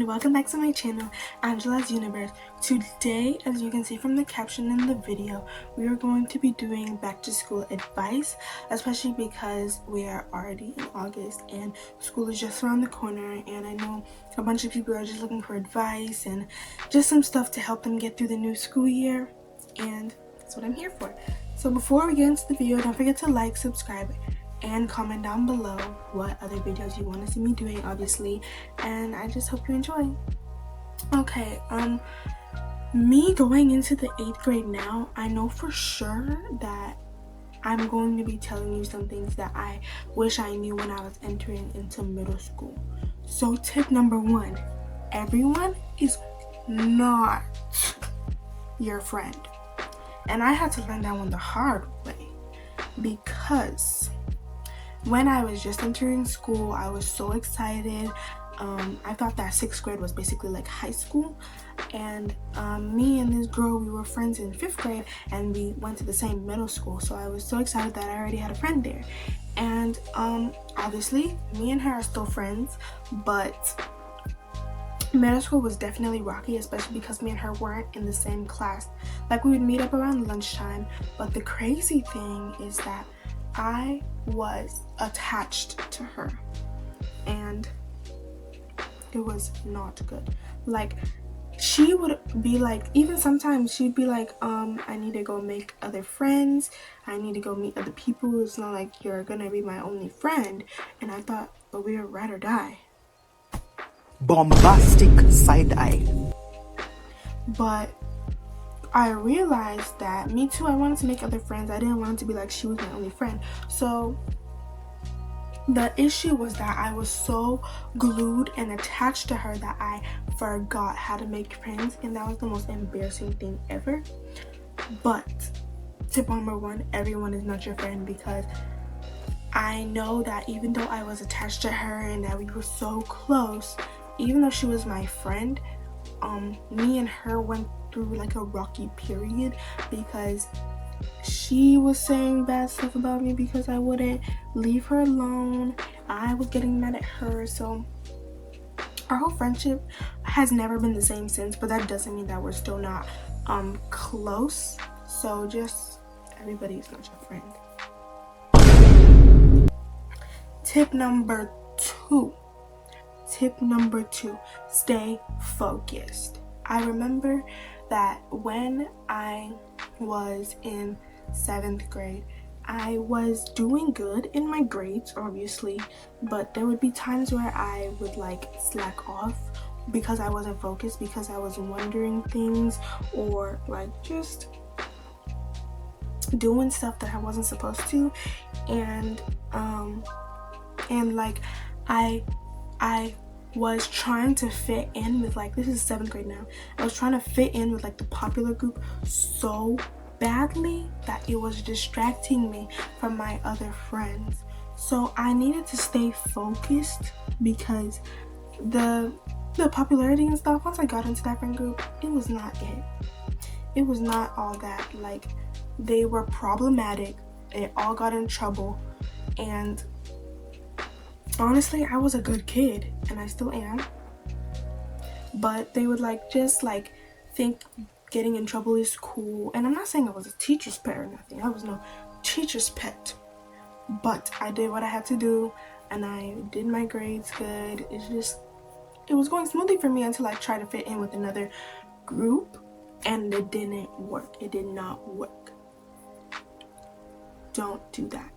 and welcome back to my channel, Angela's Universe. Today, as you can see from the caption in the video, we are going to be doing back to school advice, especially because we are already in August and school is just around the corner, and I know a bunch of people are just looking for advice and just some stuff to help them get through the new school year, and that's what I'm here for. So before we get into the video, don't forget to like, subscribe, and comment down below what other videos you want to see me doing, obviously, and I just hope you enjoy. Okay, me going into the 8th grade now, I know for sure that I'm going to be telling you some things that I wish I knew when I was entering into middle school. So tip number 1, everyone is not your friend. And I had to learn that one the hard way, because when I was just entering school, I was so excited. I thought that 6th grade was basically like high school, and me and this girl, we were friends in 5th grade, and we went to the same middle school, so I was so excited that I already had a friend there. And obviously me and her are still friends, but middle school was definitely rocky, especially because me and her weren't in the same class. Like, we would meet up around lunchtime, but the crazy thing is that I was attached to her, and it was not good. Like, she would be like, even sometimes she'd be like, I need to go make other friends, I need to go meet other people, it's not like you're gonna be my only friend. And I thought, but we are ride or die. Bombastic side eye. But I realized that me too, I wanted to make other friends. I didn't want it to be like she was my only friend. So the issue was that I was so glued and attached to her that I forgot how to make friends, and that was the most embarrassing thing ever. But tip number 1, everyone is not your friend, because I know that even though I was attached to her and that we were so close, even though she was my friend, me and her went through like a rocky period, because she was saying bad stuff about me because I wouldn't leave her alone. I was getting mad at her, so our whole friendship has never been the same since, but that doesn't mean that we're still not close. So just, everybody is not your friend. Tip number 2, stay focused. I remember that when I was in 7th grade, I was doing good in my grades, obviously, but there would be times where I would like slack off because I wasn't focused, because I was wondering things, or like just doing stuff that I wasn't supposed to, and like I was trying to fit in with, like, this is 7th grade now, I was trying to fit in with like the popular group so badly that it was distracting me from my other friends. So I needed to stay focused, because the popularity and stuff, once I got into that friend group, it was not it was not all that. Like, they were problematic, they all got in trouble, and honestly, I was a good kid, and I still am, but they would like just like think getting in trouble is cool. And I'm not saying I was a teacher's pet or nothing, I was no teacher's pet, but I did what I had to do, and I did my grades good. It was going smoothly for me until I tried to fit in with another group, and it didn't work. It did not work. Don't do that.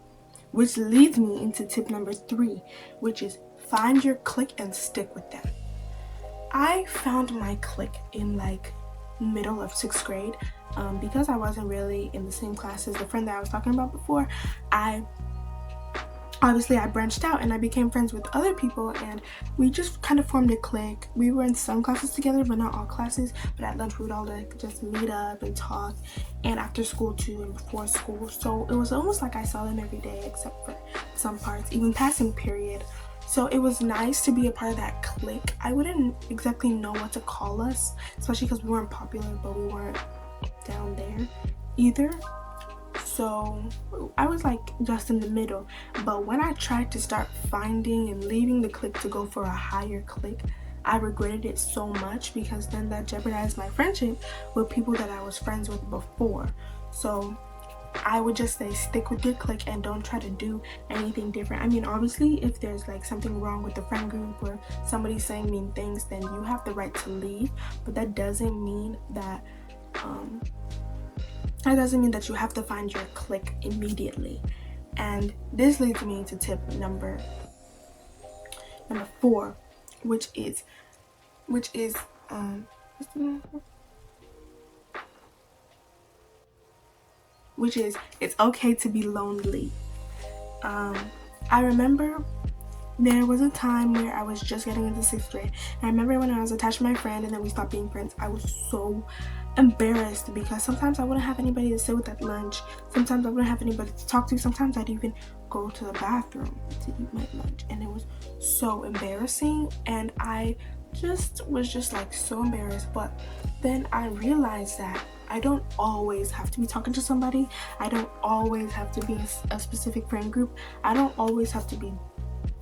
Which leads me into tip number 3, which is find your clique and stick with them. I found my clique in like middle of 6th grade, because I wasn't really in the same class as the friend that I was talking about before. I branched out and I became friends with other people, and we just kind of formed a clique. We were in some classes together, but not all classes. But at lunch we would all like just meet up and talk, and after school too, and before school. So it was almost like I saw them every day, except for some parts, even passing period. So it was nice to be a part of that clique. I wouldn't exactly know what to call us, especially because we weren't popular, but we weren't down there either. So I was like just in the middle. But when I tried to start finding and leaving the clique to go for a higher clique, I regretted it so much because then that jeopardized my friendship with people that I was friends with before. So I would just say stick with your clique and don't try to do anything different. I mean, obviously, if there's like something wrong with the friend group or somebody saying mean things, then you have the right to leave. But that doesn't mean that you have to find your clique immediately. And this leads me to tip number 4, which is it's okay to be lonely. I remember there was a time where I was just getting into 6th grade. And I remember when I was attached to my friend and then we stopped being friends, I was so embarrassed because sometimes I wouldn't have anybody to sit with at lunch. Sometimes I wouldn't have anybody to talk to. Sometimes I'd even go to the bathroom to eat my lunch. And it was so embarrassing. And I was just like so embarrassed. But then I realized that I don't always have to be talking to somebody. I don't always have to be a specific friend group. I don't always have to be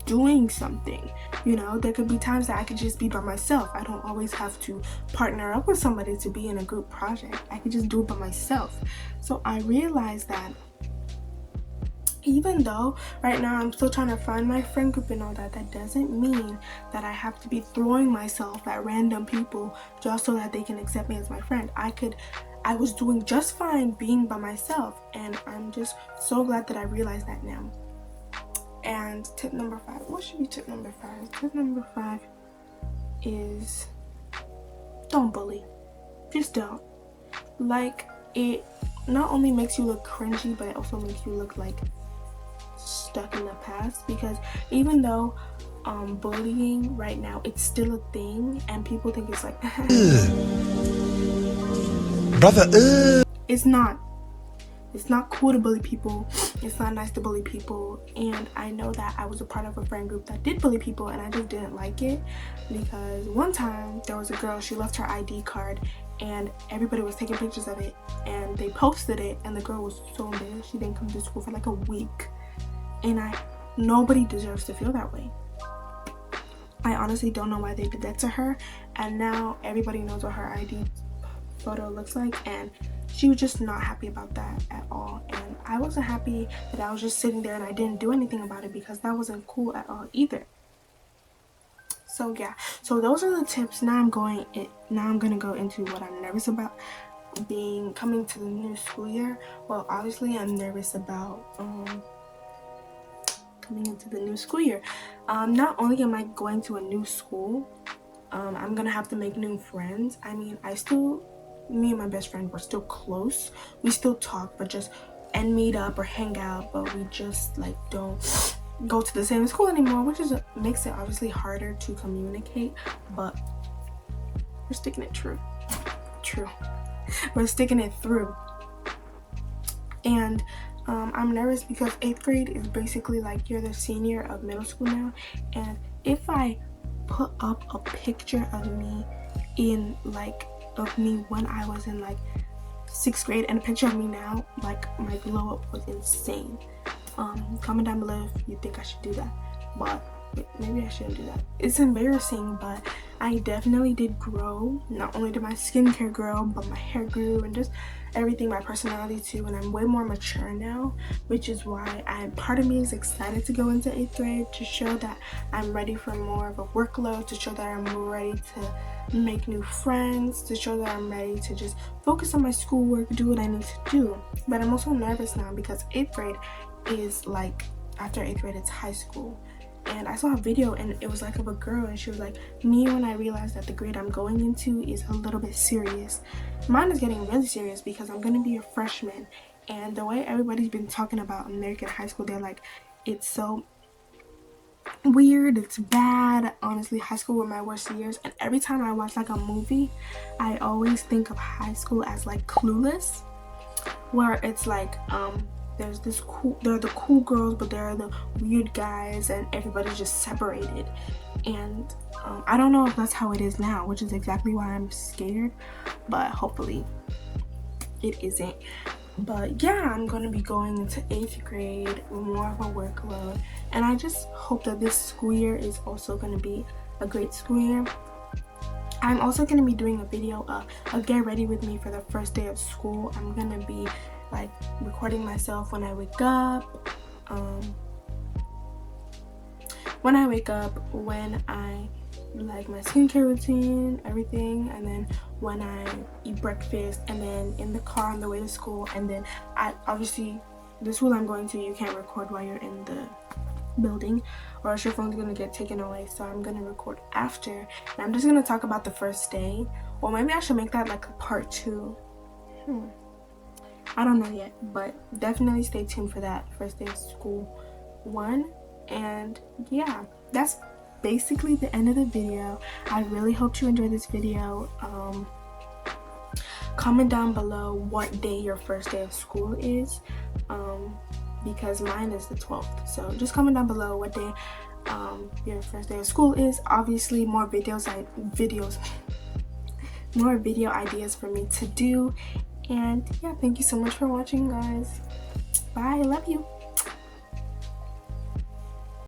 doing something. You know, there could be times that I could just be by myself. I don't always have to partner up with somebody to be in a group project. I could just do it by myself. So I realized that even though right now I'm still trying to find my friend group and all that, that doesn't mean that I have to be throwing myself at random people just so that they can accept me as my friend. I was doing just fine being by myself, and I'm just so glad that I realized that now. And tip number 5, what should be tip number 5? Tip number 5 is don't bully. Just don't. Like, it not only makes you look cringy, but it also makes you look like stuck in the past, because even though bullying right now, it's still a thing and people think it's like brother, it's not cool to bully people. It's not nice to bully people. And I know that I was a part of a friend group that did bully people, and I just didn't like it because one time there was a girl, she left her ID card and everybody was taking pictures of it and they posted it, and the girl was so embarrassed. She didn't come to school for like a week. And nobody deserves to feel that way. I honestly don't know why they did that to her, and now everybody knows what her ID photo looks like, and she was just not happy about that at all. And I wasn't happy that I was just sitting there and I didn't do anything about it, because that wasn't cool at all either. So yeah, so those are the tips. Now I'm gonna go into what I'm nervous about coming to the new school year. Well, obviously I'm nervous about coming into the new school year. Not only am I going to a new school, I'm gonna have to make new friends. I mean, me and my best friend were still close. We still talk, but and meet up or hang out, but we just like don't go to the same school anymore, which makes it obviously harder to communicate, but we're sticking it true. We're sticking it through. And I'm nervous because 8th grade is basically like you're the senior of middle school now, and if I put up a picture of me when I was in like 6th grade and a picture of me now, like my glow up was insane. Comment down below if you think I should do that, but maybe I shouldn't do that. It's embarrassing, but I definitely did grow. Not only did my skincare grow, but my hair grew, and just everything, my personality too, and I'm way more mature now, which is why part of me is excited to go into 8th grade, to show that I'm ready for more of a workload, to show that I'm ready to make new friends, to show that I'm ready to just focus on my schoolwork, do what I need to do. But I'm also nervous now because 8th grade is like, after 8th grade it's high school. And I saw a video and it was like of a girl, and she was like, me when I realized that the grade I'm going into is a little bit serious. Mine is getting really serious because I'm going to be a freshman, and the way everybody's been talking about American high school, they're like, it's so weird, it's bad. Honestly, high school were my worst years, and every time I watch like a movie, I always think of high school as like Clueless, where it's like they're the cool girls, but they're the weird guys, and everybody's just separated. And I don't know if that's how it is now, which is exactly why I'm scared, but hopefully it isn't. But yeah, I'm going to be going into 8th grade, more of a workload, and I just hope that this school year is also going to be a great school year. I'm also going to be doing a video of get ready with me for the first day of school. I'm going to be like recording myself when I wake up, when I like my skincare routine, everything, and then when I eat breakfast, and then in the car on the way to school. And then I obviously, the school I'm going to, you can't record while you're in the building or else your phone's gonna get taken away, so I'm gonna record after, and I'm just gonna talk about the first day. Or maybe I should make that like a part 2. I don't know yet, but definitely stay tuned for that first day of school 1. And yeah, that's basically the end of the video. I really hope you enjoyed this video. Comment down below what day your first day of school is, because mine is the 12th. So just comment down below what day your first day of school is. Obviously more video ideas for me to do. And yeah, thank you so much for watching, guys. Bye. I love you.